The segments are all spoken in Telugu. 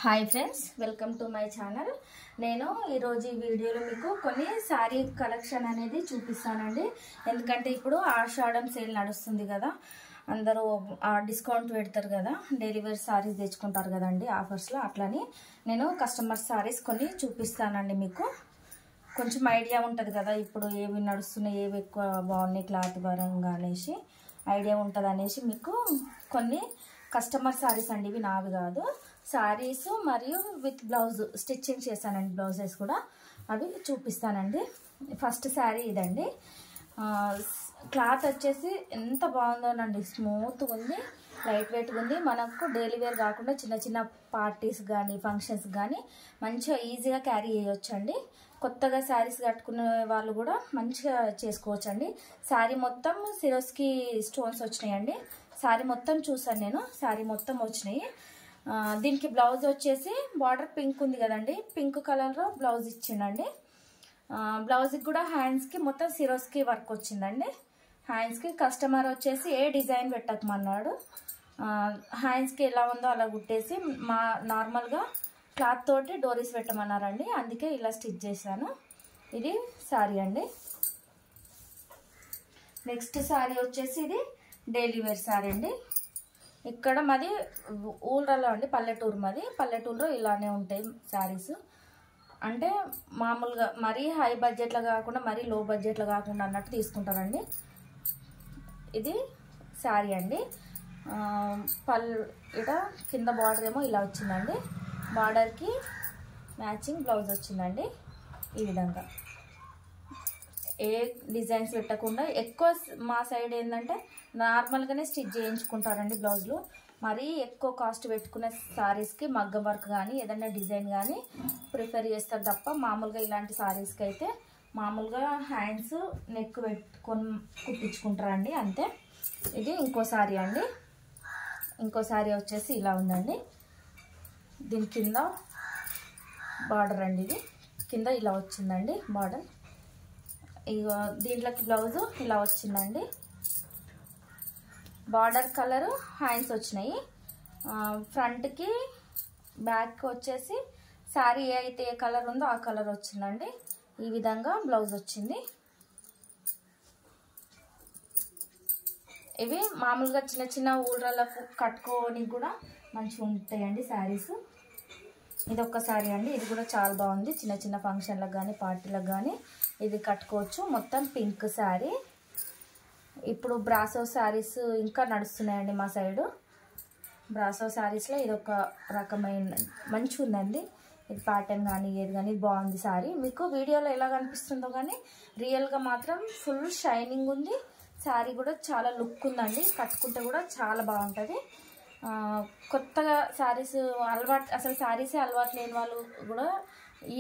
Hi friends, welcome to my channel. నేను ఈరోజు ఈ వీడియోలో మీకు కొన్ని శారీ కలెక్షన్ అనేది చూపిస్తానండి. ఎందుకంటే ఇప్పుడు ఆషాఢం సేల్ నడుస్తుంది కదా, అందరూ డిస్కౌంట్ పెడతారు కదా, డెలివరీ శారీస్ తెచ్చుకుంటారు కదండి ఆఫర్స్లో. అట్లని నేను కస్టమర్ శారీస్ కొన్ని చూపిస్తానండి. మీకు కొంచెం ఐడియా ఉంటుంది కదా, ఇప్పుడు ఏవి నడుస్తున్నాయి, ఏవి ఎక్కువ బాగున్నాయి క్లాత్ పరంగా అనేసి ఐడియా ఉంటుంది అనేసి మీకు కొన్ని కస్టమర్ శారీస్ అండి, ఇవి నావి కాదు, శారీస్ మరియు విత్ బ్లౌజ్ స్టిచ్చింగ్ చేశానండి, బ్లౌజెస్ కూడా అవి చూపిస్తానండి. ఫస్ట్ శారీ ఇదండి. క్లాత్ వచ్చేసి ఎంత బాగుందోనండి, స్మూత్గా ఉంది, లైట్ వెయిట్గా ఉంది. మనకు డైలీ వేర్ కాకుండా చిన్న చిన్న పార్టీస్ కానీ ఫంక్షన్స్ కానీ మంచిగా ఈజీగా క్యారీ చేయొచ్చండి. కొత్తగా శారీస్ కట్టుకునే వాళ్ళు కూడా మంచిగా చేసుకోవచ్చండి. శారీ మొత్తం సిరోస్కి స్టోన్స్ వచ్చినాయండి. శారీ మొత్తం చూసాను నేను, శారీ మొత్తం వచ్చినాయి. దీనికి బ్లౌజ్ వచ్చేసి బార్డర్ పింక్ ఉంది కదండి, పింక్ కలర్లో బ్లౌజ్ ఇచ్చిండండి. బ్లౌజ్కి కూడా హ్యాండ్స్కి మొత్తం సిరోస్కి వర్క్ వచ్చిందండి. హ్యాండ్స్కి కస్టమర్ వచ్చేసి ఏ డిజైన్ పెట్టకమన్నాడు, హ్యాండ్స్కి ఎలా ఉందో అలా కుట్టేసి నార్మల్గా క్లాత్ తోటి డోరీస్ పెట్టమన్నారండి, అందుకే ఇలా స్టిచ్ చేశాను. ఇది శారీ అండి. నెక్స్ట్ శారీ వచ్చేసి ఇది డైలీ వేర్ శారీ అండి. ఇక్కడ మాది ఊళ్ళలో అండి, పల్లెటూరు మాది. పల్లెటూరులో ఇలానే ఉంటాయి శారీస్. అంటే మామూలుగా మరీ హై బడ్జెట్లో కాకుండా మరీ లో బడ్జెట్లో కాకుండా అన్నట్టు తీసుకుంటారండి. ఇది శారీ అండి. ఇక్కడ కింద బార్డర్ ఏమో ఇలా వచ్చిందండి, బార్డర్కి మ్యాచింగ్ బ్లౌజ్ వచ్చిందండి. ఈ విధంగా ఏ డిజైన్స్ పెట్టకుండా, ఎక్కువ మా సైడ్ ఏంటంటే నార్మల్గానే స్టిచ్ చేయించుకుంటారండి బ్లౌజులు. మరీ ఎక్కువ కాస్ట్ పెట్టుకునే శారీస్కి మగ్గం వర్క్ కానీ ఏదైనా డిజైన్ కానీ ప్రిఫర్ చేస్తారు తప్ప, మామూలుగా ఇలాంటి శారీస్కి అయితే మామూలుగా హ్యాండ్స్ నెక్ పెట్టుకొని కుట్టించుకుంటారండి, అంతే. ఇది ఇంకో శారీ అండి. ఇంకో శారీ వచ్చేసి ఇలా ఉందండి. దీని కింద బార్డర్ అండి, ఇది కింద ఇలా వచ్చిందండి బార్డర్. ఇక దీంట్లోకి బ్లౌజు ఇలా వచ్చిందండి. బార్డర్ కలరు హ్యాండ్స్ వచ్చినాయి. ఫ్రంట్కి బ్యాక్ వచ్చేసి శారీ అయితే ఏ కలర్ ఉందో ఆ కలర్ వచ్చిందండి. ఈ విధంగా బ్లౌజ్ వచ్చింది. ఇవి మామూలుగా చిన్న చిన్న ఊళ్ళకు కట్టుకొని కూడా మంచిగా ఉంటాయండి శారీస్. ఇది ఒక్క శారీ అండి, ఇది కూడా చాలా బాగుంది. చిన్న చిన్న ఫంక్షన్లకు కానీ పార్టీలకు కానీ ఇది కట్టుకోవచ్చు. మొత్తం పింక్ శారీ. ఇప్పుడు బ్రాసో శారీస్ ఇంకా నడుస్తున్నాయండి మా సైడు. బ్రాసో శారీస్లో ఇది ఒక రకమైన మంచిగా ఉందండి. ఇది ప్యాటర్న్ కానీ ఏది కానీ బాగుంది శారీ. మీకు వీడియోలో ఎలా కనిపిస్తుందో కానీ రియల్గా మాత్రం ఫుల్ షైనింగ్ ఉంది. శారీ కూడా చాలా లుక్ ఉందండి, కట్టుకుంటే కూడా చాలా బాగుంటుంది. కొత్తగా శారీస్ అసలు శారీసే అలవాటు లేని వాళ్ళు కూడా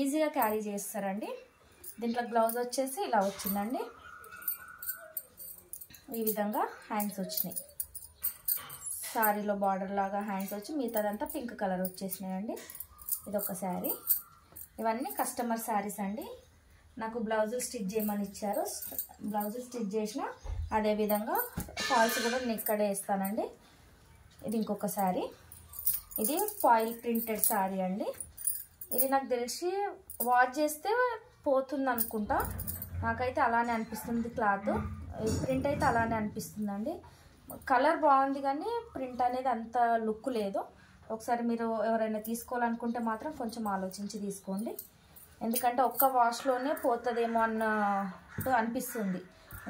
ఈజీగా క్యారీ చేస్తారండి. దీంట్లో బ్లౌజ్ వచ్చేసి ఇలా వచ్చిందండి. ఈ విధంగా హ్యాండ్స్ వచ్చినాయి. శారీలో బార్డర్ లాగా హ్యాండ్స్ వచ్చి మిగతాదంతా పింక్ కలర్ వచ్చేసినాయండి. ఇదొక శారీ. ఇవన్నీ కస్టమర్ శారీస్ అండి. నాకు బ్లౌజులు స్టిచ్ చేయమని ఇచ్చారు, బ్లౌజులు స్టిచ్ చేసిన అదేవిధంగా ఫాల్స్ కూడా నేను ఇక్కడే వేస్తానండి. ఇది ఇంకొక శారీ. ఇది ఫాయిల్ ప్రింటెడ్ శారీ అండి. ఇది నాకు తెలిసి వాష్ చేస్తే పోతుంది అనుకుంటా, నాకైతే అలానే అనిపిస్తుంది. క్లాత్ ప్రింట్ అయితే అలానే అనిపిస్తుందండి. కలర్ బాగుంది కానీ ప్రింట్ అనేది అంత లుక్ లేదు. ఒకసారి మీరు ఎవరైనా తీసుకోవాలనుకుంటే మాత్రం కొంచెం ఆలోచించి తీసుకోండి, ఎందుకంటే ఒక్క వాష్లోనే పోతుందేమో అన్నట్టు అనిపిస్తుంది.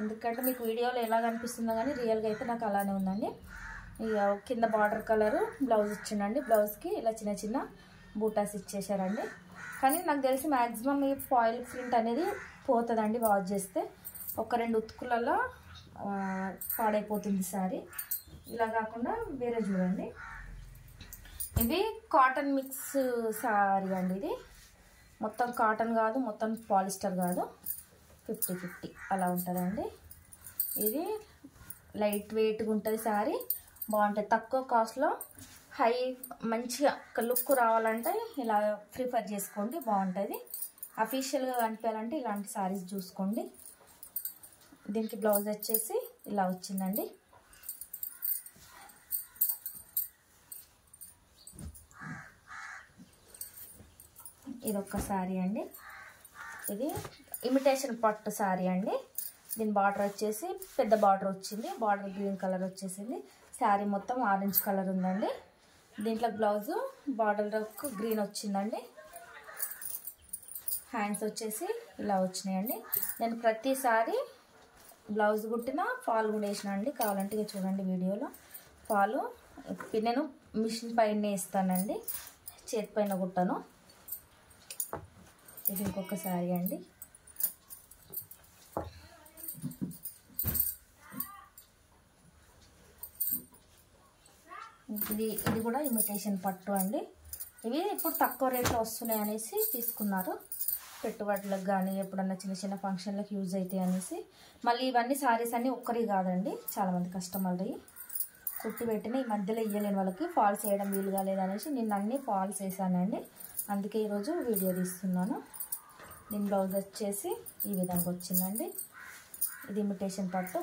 ఎందుకంటే మీకు వీడియోలో ఎలా కనిపిస్తుందో కానీ రియల్గా అయితే నాకు అలానే ఉందండి. ఇక కింద బార్డర్ కలరు బ్లౌజ్ ఇచ్చిండండి. బ్లౌజ్కి ఇలా చిన్న చిన్న బూటాస్ ఇచ్చేసారండి. కానీ నాకు తెలిసి మ్యాక్సిమం ఈ ఫాయిల్ ప్రింట్ అనేది పోతుందండి వాష్ చేస్తే. ఒక 2 ఉతుకులలో పాడైపోతుంది శారీ. ఇలా కాకుండా వేరే చూడండి. ఇవి కాటన్ మిక్స్ శారీ అండి. ఇది మొత్తం కాటన్ కాదు, మొత్తం పాలిస్టర్ కాదు, 50-50 అలా ఉంటుందండి. ఇది లైట్ వెయిట్గా ఉంటుంది శారీ, బాగుంటుంది. తక్కువ కాస్ట్లో హై మంచిగా లుక్ రావాలంటే ఇలా ప్రిఫర్ చేసుకోండి, బాగుంటుంది. అఫీషియల్గా కనిపించాలంటే ఇలాంటి శారీస్ చూసుకోండి. దీనికి బ్లౌజ్ వచ్చేసి ఇలా వచ్చిందండి. ఇది ఒక శారీ అండి. ఇది ఇమిటేషన్ పట్టు శారీ అండి. దీని బార్డర్ వచ్చేసి పెద్ద బార్డర్ వచ్చింది. బార్డర్ గ్రీన్ కలర్ వచ్చేసింది. శారీ మొత్తం ఆరెంజ్ కలర్ ఉందండి. దీంట్లో బ్లౌజు బార్డర్ గ్రీన్ వచ్చిందండి. హ్యాండ్స్ వచ్చేసి ఇలా వచ్చినాయండి. నేను ప్రతిసారి బ్లౌజ్ కుట్టిన ఫాల్ కూడా వేసిన అండి. కావాలంటే ఇక చూడండి వీడియోలో. ఫాలు నేను మిషన్ పైన వేస్తానండి, చేతి పైన కుట్టాను. ఇది ఇంకొక శారీ అండి. ఇది కూడా ఇమిటేషన్ పట్టు అండి. ఇవి ఇప్పుడు తక్కువ రేట్లో వస్తున్నాయి అనేసి తీసుకున్నారు. పెట్టుబడులకు కానీ ఎప్పుడన్నా చిన్న చిన్న ఫంక్షన్లకు యూజ్ అవుతాయి అనేసి. మళ్ళీ ఇవన్నీ శారీస్ అన్నీ ఒక్కరి కాదండి, చాలామంది కస్టమర్లు కుట్టి పెట్టిన ఈ మధ్యలో ఇవ్వలేని వాళ్ళకి ఫాల్స్ వేయడం వీలు కాలేదనేసి నిన్న అన్నీ ఫాల్స్ వేసానండి. అందుకే ఈరోజు వీడియో తీస్తున్నాను. దీని బ్లౌజ్ వచ్చేసి ఈ విధంగా వచ్చిందండి. ఇది ఇమిటేషన్ పట్టు.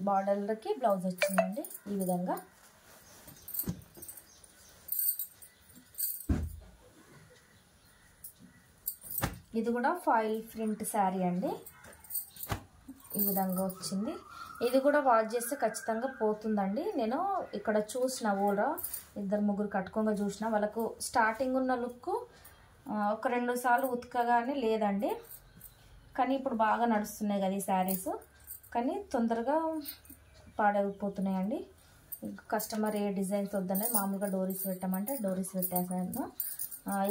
బార్డర్కి బ్లౌజ్ వచ్చిందండి ఈ విధంగా. ఇది కూడా ఫాయిల్ ప్రింట్ శారీ అండి. ఈ విధంగా వచ్చింది. ఇది కూడా వాష్ చేస్తే ఖచ్చితంగా పోతుందండి. నేను ఇక్కడ చూసిన ఊళ్ళో 2-3 కట్టుకోగా చూసిన వాళ్ళకు స్టార్టింగ్ ఉన్న లుక్ ఒక 2 సార్లు ఉతకగానే లేదండి. కానీ ఇప్పుడు బాగా నడుస్తున్నాయి కదా ఈ శారీస్, కానీ తొందరగా పాడైపోతున్నాయండి. కస్టమర్ ఏ డిజైన్స్ వద్దనేది మామూలుగా డోరీస్ పెట్టమంటే డోరీస్ పెట్టేసాను.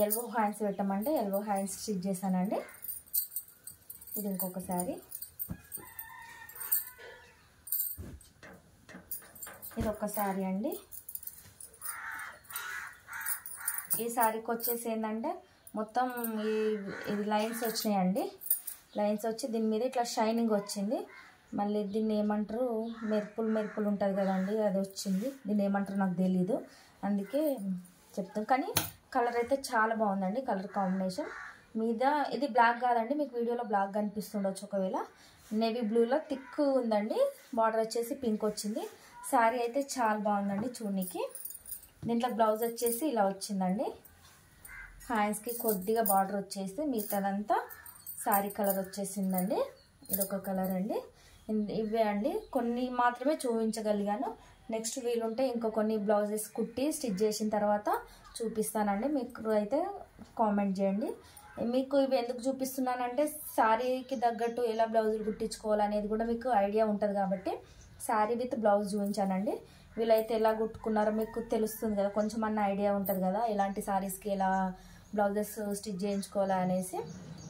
ఎల్బో హ్యాండ్స్ పెట్టమంటే ఎల్బో హ్యాండ్స్ స్టిచ్ చేశానండి. ఇది ఇంకొక శారీ. ఇది ఒక శారీ అండి. ఈ శారీకి వచ్చేసి ఏంటంటే మొత్తం ఇది లైన్స్ వచ్చినాయండి. లైన్స్ వచ్చి దీని మీద ఇట్లా షైనింగ్ వచ్చింది. మళ్ళీ దీన్ని ఏమంటారు, మెరుపులు ఉంటుంది కదండి, అది వచ్చింది. దీన్ని ఏమంటారు నాకు తెలీదు, అందుకే చెప్తాను. కానీ కలర్ అయితే చాలా బాగుందండి. కలర్ కాంబినేషన్ మీద ఇది బ్లాక్ కాదండి, మీకు వీడియోలో బ్లాక్ కనిపిస్తుండొచ్చు ఒకవేళ. నేవీ బ్లూలో థిక్ ఉందండి. బార్డర్ వచ్చేసి పింక్ వచ్చింది. శారీ అయితే చాలా బాగుందండి చూడనికి. దీంట్లో బ్లౌజ్ వచ్చేసి ఇలా వచ్చిందండి. హ్యాండ్స్కి కొద్దిగా బార్డర్ వచ్చేసి మిగతాదంతా శారీ కలర్ వచ్చేసిందండి. ఇదొక కలర్ అండి. ఇవే అండి, కొన్ని మాత్రమే చూపించగలిగాను. నెక్స్ట్ వీలుంటే ఇంకో కొన్ని బ్లౌజెస్ కుట్టి స్టిచ్ చేసిన తర్వాత చూపిస్తానండి. మీకు అయితే కామెంట్ చేయండి. మీకు ఇవి ఎందుకు చూపిస్తున్నానంటే శారీకి తగ్గట్టు ఎలా బ్లౌజులు కుట్టించుకోవాలనేది కూడా మీకు ఐడియా ఉంటుంది కాబట్టి శారీ విత్ బ్లౌజ్ చూపించానండి. వీళ్ళైతే ఎలా కుట్టుకున్నారో మీకు తెలుస్తుంది కదా, కొంచెం అన్న ఐడియా ఉంటుంది కదా ఎలాంటి శారీస్కి ఎలా బ్లౌజెస్ స్టిచ్ చేయించుకోవాలా అనేసి.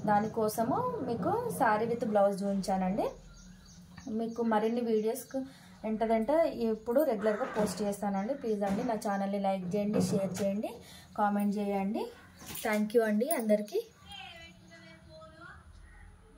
దానికోసము మీకు శారీ విత్ బ్లౌజ్ చూపించానండి. మీకు మరిన్ని వీడియోస్ వెంటనే ఇప్పుడు రెగ్యులర్గా పోస్ట్ చేస్తానండి. ప్లీజ్ అండి నా ఛానల్ని లైక్ చేయండి, షేర్ చేయండి, కామెంట్ చేయండి. థ్యాంక్ యూ అండి అందరికీ.